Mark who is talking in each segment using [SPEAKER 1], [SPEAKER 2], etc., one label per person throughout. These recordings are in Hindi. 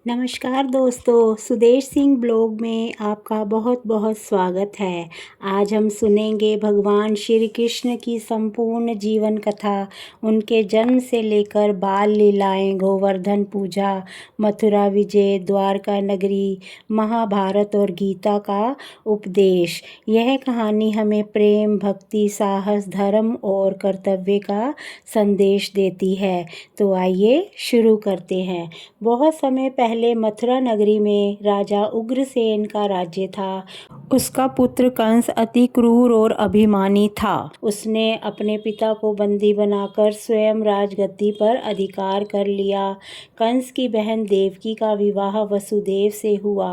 [SPEAKER 1] नमस्कार दोस्तों, सुदेश सिंह ब्लॉग में आपका बहुत बहुत स्वागत है। आज हम सुनेंगे भगवान श्री कृष्ण की संपूर्ण जीवन कथा, उनके जन्म से लेकर बाल लीलाएं, गोवर्धन पूजा, मथुरा विजय, द्वारका नगरी, महाभारत और गीता का उपदेश। यह कहानी हमें प्रेम, भक्ति, साहस, धर्म और कर्तव्य का संदेश देती है। तो आइए शुरू करते हैं। बहुत समय पहले मथुरा नगरी में राजा उग्रसेन का राज्य था। उसका पुत्र कंस अति क्रूर और अभिमानी था। उसने अपने पिता को बंदी बनाकर स्वयं राजगद्दी पर अधिकार कर लिया। कंस की बहन देवकी का विवाह वसुदेव से हुआ।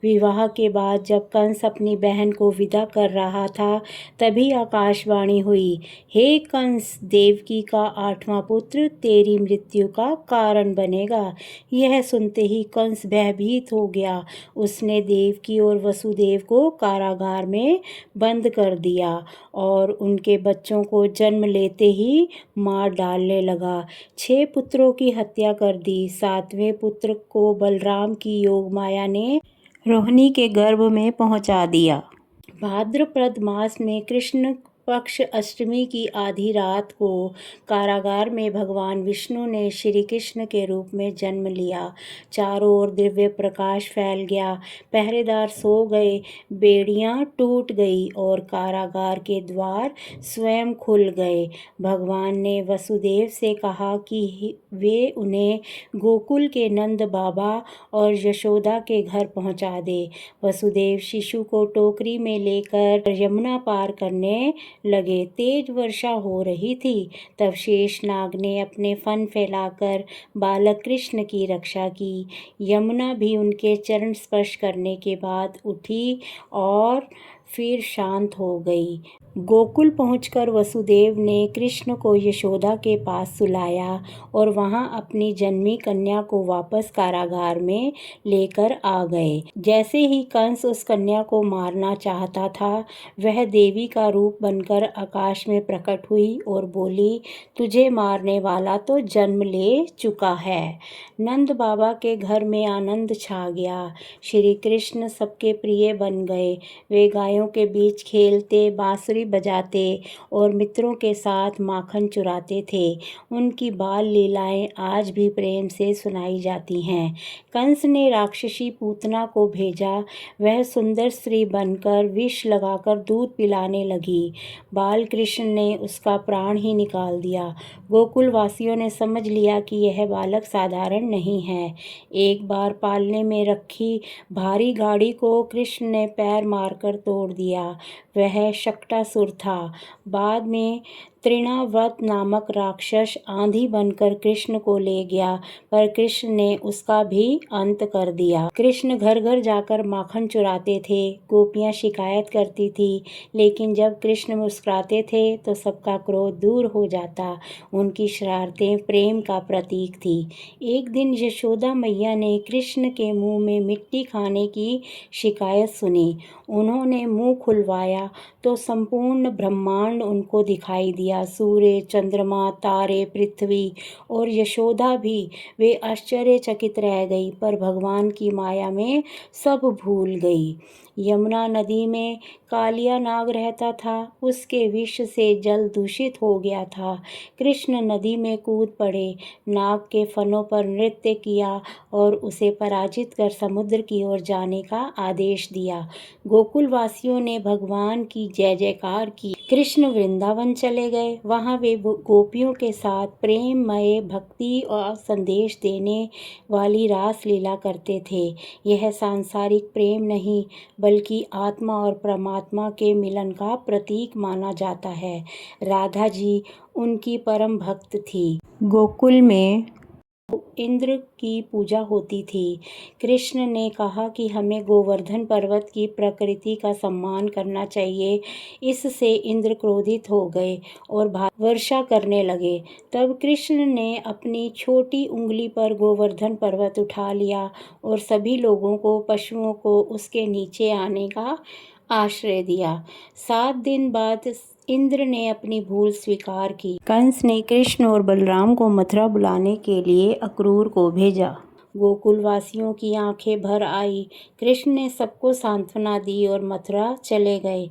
[SPEAKER 1] विवाह के बाद जब कंस अपनी बहन को विदा कर रहा था, तभी आकाशवाणी हुई, हे कंस, देवकी का 8वां पुत्र तेरी मृत्यु का कारण बनेगा। यह सुनते ही कंस भयभीत हो गया। उसने देवकी और वसुदेव को कारागार में बंद कर दिया और उनके बच्चों को जन्म लेते ही मार डालने लगा। 6 पुत्रों की हत्या कर दी। 7वें पुत्र को बलराम की योगमाया ने रोहिणी के गर्भ में पहुंचा दिया। भाद्रपद मास में कृष्ण पक्ष अष्टमी की आधी रात को कारागार में भगवान विष्णु ने श्री कृष्ण के रूप में जन्म लिया। चारों ओर दिव्य प्रकाश फैल गया। पहरेदार सो गए, बेड़ियां टूट गई और कारागार के द्वार स्वयं खुल गए। भगवान ने वसुदेव से कहा कि वे उन्हें गोकुल के नंद बाबा और यशोदा के घर पहुंचा दे। वसुदेव शिशु को टोकरी में लेकर यमुना पार करने लगे। तेज वर्षा हो रही थी। तब शेषनाग ने अपने फन फैलाकर बालक कृष्ण की रक्षा की। यमुना भी उनके चरण स्पर्श करने के बाद उठी और फिर शांत हो गई। गोकुल पहुंचकर वसुदेव ने कृष्ण को यशोदा के पास सुलाया और वहां अपनी जन्मी कन्या को वापस कारागार में लेकर आ गए। जैसे ही कंस उस कन्या को मारना चाहता था, वह देवी का रूप बनकर आकाश में प्रकट हुई और बोली, तुझे मारने वाला तो जन्म ले चुका है। नंद बाबा के घर में आनंद छा गया। श्री कृष्ण सबके प्रिय बन गए। वे गायों के बीच खेलते, बांसुरी बजाते और मित्रों के साथ माखन चुराते थे। उनकी बाल लीलाएं आज भी प्रेम से सुनाई जाती हैं। कंस ने राक्षसी पूतना को भेजा। वह सुंदर स्त्री बनकर विष लगाकर दूध पिलाने लगी। बाल कृष्ण ने उसका प्राण ही निकाल दिया। गोकुल वासियों ने समझ लिया कि यह बालक साधारण नहीं है। एक बार पालने में रखी भारी गाड़ी को कृष्ण ने पैर मारकर तोड़ दिया। वह शक्टासुर था। बाद में तृणाव्रत नामक राक्षस आंधी बनकर कृष्ण को ले गया, पर कृष्ण ने उसका भी अंत कर दिया। कृष्ण घर घर जाकर माखन चुराते थे। गोपियां शिकायत करती थी, लेकिन जब कृष्ण मुस्कुराते थे तो सबका क्रोध दूर हो जाता। उनकी शरारतें प्रेम का प्रतीक थी। एक दिन यशोदा मैया ने कृष्ण के मुंह में मिट्टी खाने की शिकायत सुनी। उन्होंने मुंह खुलवाया तो संपूर्ण ब्रह्मांड उनको दिखाई दिया। सूर्य, चंद्रमा, तारे, पृथ्वी और यशोदा भी। वे आश्चर्यचकित रह गई, पर भगवान की माया में सब भूल गई। यमुना नदी में कालिया नाग रहता था। उसके विष से जल दूषित हो गया था। कृष्ण नदी में कूद पड़े, नाग के फनों पर नृत्य किया और उसे पराजित कर समुद्र की ओर जाने का आदेश दिया। गोकुल वासियों ने भगवान की जय जयकार की। कृष्ण वृंदावन चले गए। वहां वे गोपियों के साथ प्रेममय, भक्ति और संदेश देने वाली रास लीला करते थे। यह सांसारिक प्रेम नहीं, बल्कि आत्मा और परमात्मा के मिलन का प्रतीक माना जाता है। राधा जी उनकी परम भक्त थी। गोकुल में इंद्र की पूजा होती थी। कृष्ण ने कहा कि हमें गोवर्धन पर्वत की प्रकृति का सम्मान करना चाहिए। इससे इंद्र क्रोधित हो गए और वर्षा करने लगे। तब कृष्ण ने अपनी छोटी उंगली पर गोवर्धन पर्वत उठा लिया और सभी लोगों को, पशुओं को उसके नीचे आने का आश्रय दिया। 7 दिन बाद इंद्र ने अपनी भूल स्वीकार की। कंस ने कृष्ण और बलराम को मथुरा बुलाने के लिए अक्रूर को भेजा। गोकुलवासियों की आंखें भर आई। कृष्ण ने सबको सांत्वना दी और मथुरा चले गए।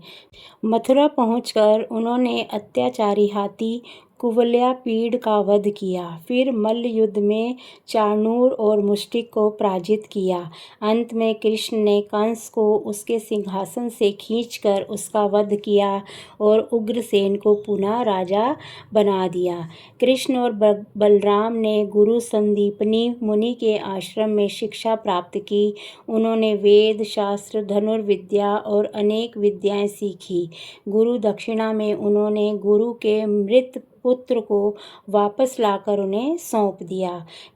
[SPEAKER 1] मथुरा पहुंचकर उन्होंने अत्याचारी हाथी कुवलयापीड़ का वध किया। फिर मल्ल युद्ध में चाणूर और मुष्टिक को पराजित किया। अंत में कृष्ण ने कंस को उसके सिंहासन से खींचकर उसका वध किया और उग्रसेन को पुनः राजा बना दिया। कृष्ण और बलराम ने गुरु संदीपनी मुनि के आश्रम में शिक्षा प्राप्त की। उन्होंने वेद, शास्त्र, धनुर्विद्या और अनेक विद्याएं सीखी। गुरु दक्षिणा में उन्होंने गुरु के मृत पुत्र को वापस लाकर उन्हें सौंप दिया।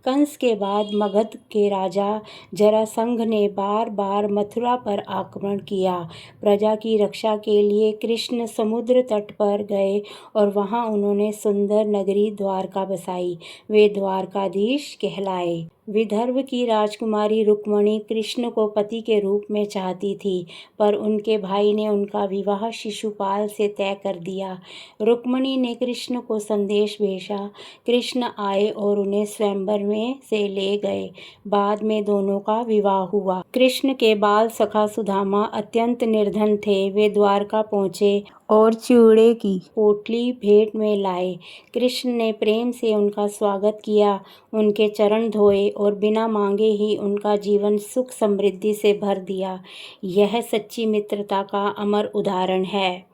[SPEAKER 1] कंस के बाद मगध के राजा जरासंध ने बार बार मथुरा पर आक्रमण किया। प्रजा की रक्षा के लिए कृष्ण समुद्र तट पर गए और वहां उन्होंने सुंदर नगरी द्वारका बसाई। वे द्वारकाधीश कहलाए। विदर्भ की राजकुमारी रुक्मिणी कृष्ण को पति के रूप में चाहती थी, पर उनके भाई ने उनका विवाह शिशुपाल से तय कर दिया। रुक्मिणी ने कृष्ण को संदेश भेजा। कृष्ण आए और उन्हें स्वयंवर में से ले गए। बाद में दोनों का विवाह हुआ। कृष्ण के बाल सखा सुदामा अत्यंत निर्धन थे। वे द्वारका पहुँचे और चूड़े की पोटली भेंट में लाए। कृष्ण ने प्रेम से उनका स्वागत किया, उनके चरण धोए और बिना मांगे ही उनका जीवन सुख समृद्धि से भर दिया। यह सच्ची मित्रता का अमर उदाहरण है।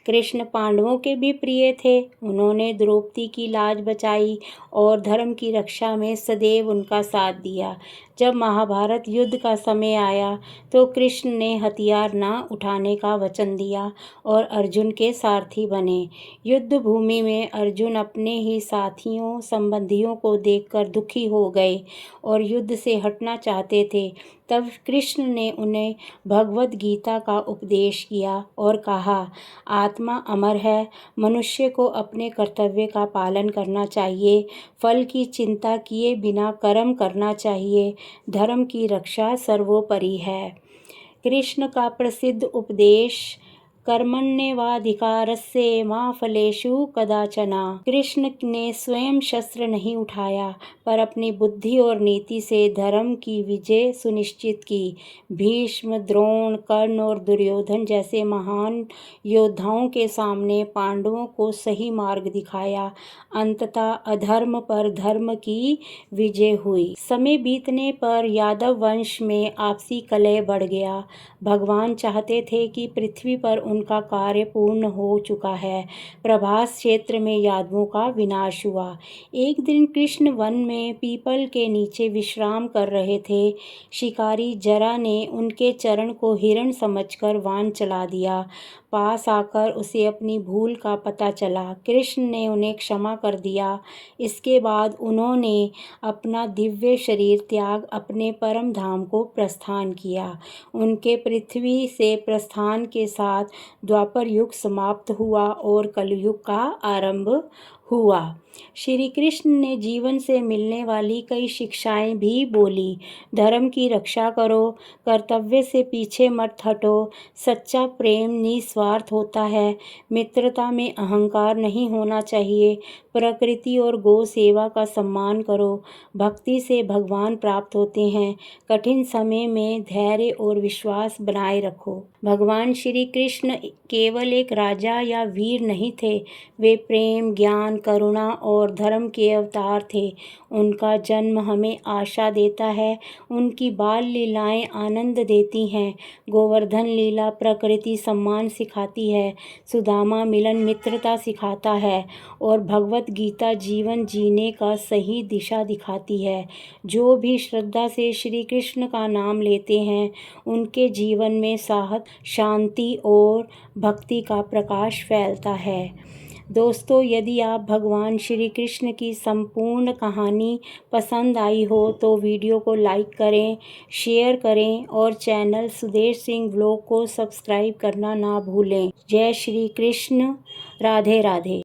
[SPEAKER 1] कृष्ण पांडवों के भी प्रिय थे। उन्होंने द्रौपदी की लाज बचाई और धर्म की रक्षा में सदैव उनका साथ दिया। जब महाभारत युद्ध का समय आया तो कृष्ण ने हथियार न उठाने का वचन दिया और अर्जुन के सारथी बने। युद्ध भूमि में अर्जुन अपने ही साथियों संबंधियों को देखकर दुखी हो गए और युद्ध से हटना चाहते थे। तब कृष्ण ने उन्हें भगवद गीता का उपदेश किया और कहा, आत्मा अमर है, मनुष्य को अपने कर्तव्य का पालन करना चाहिए, फल की चिंता किए बिना कर्म करना चाहिए, धर्म की रक्षा सर्वोपरि है। कृष्ण का प्रसिद्ध उपदेश कर्मण्येवाधिकारस्य मा फलेषु कदाचन। कृष्ण ने स्वयं शस्त्र नहीं उठाया, पर अपनी बुद्धि और नीति से धर्म की विजय सुनिश्चित की। भीष्म, द्रोण, कर्ण और दुर्योधन जैसे महान योद्धाओं के सामने पांडवों को सही मार्ग दिखाया। अंततः अधर्म पर धर्म की विजय हुई। समय बीतने पर यादव वंश में आपसी कलह बढ़ गया। भगवान चाहते थे कि पृथ्वी पर उनका कार्य पूर्ण हो चुका है। प्रभास क्षेत्र में यादवों का विनाश हुआ। एक दिन कृष्ण वन में पीपल के नीचे विश्राम कर रहे थे। शिकारी जरा ने उनके चरण को हिरण समझकर वान चला दिया। पास आकर उसे अपनी भूल का पता चला। कृष्ण ने उन्हें क्षमा कर दिया। इसके बाद उन्होंने अपना दिव्य शरीर त्याग अपने परम धाम को प्रस्थान किया। उनके पृथ्वी से प्रस्थान के साथ द्वापर युग समाप्त हुआ और कलयुग का आरंभ हुआ। श्री कृष्ण ने जीवन से मिलने वाली कई शिक्षाएं भी बोली। धर्म की रक्षा करो, कर्तव्य से पीछे मत हटो, सच्चा प्रेम निस्वार्थ होता है, मित्रता में अहंकार नहीं होना चाहिए, प्रकृति और गौ सेवा का सम्मान करो, भक्ति से भगवान प्राप्त होते हैं, कठिन समय में धैर्य और विश्वास बनाए रखो। भगवान श्री कृष्ण केवल एक राजा या वीर नहीं थे, वे प्रेम, ज्ञान, करुणा और धर्म के अवतार थे। उनका जन्म हमें आशा देता है, उनकी बाल लीलाएं आनंद देती हैं, गोवर्धन लीला प्रकृति सम्मान सिखाती है, सुदामा मिलन मित्रता सिखाता है और भगवत गीता जीवन जीने का सही दिशा दिखाती है। जो भी श्रद्धा से श्री कृष्ण का नाम लेते हैं, उनके जीवन में साहस, शांति और भक्ति का प्रकाश फैलता है। दोस्तों, यदि आप भगवान श्री कृष्ण की संपूर्ण कहानी पसंद आई हो तो वीडियो को लाइक करें, शेयर करें और चैनल सुदेश सिंह ब्लॉग को सब्सक्राइब करना ना भूलें। जय श्री कृष्ण। राधे राधे।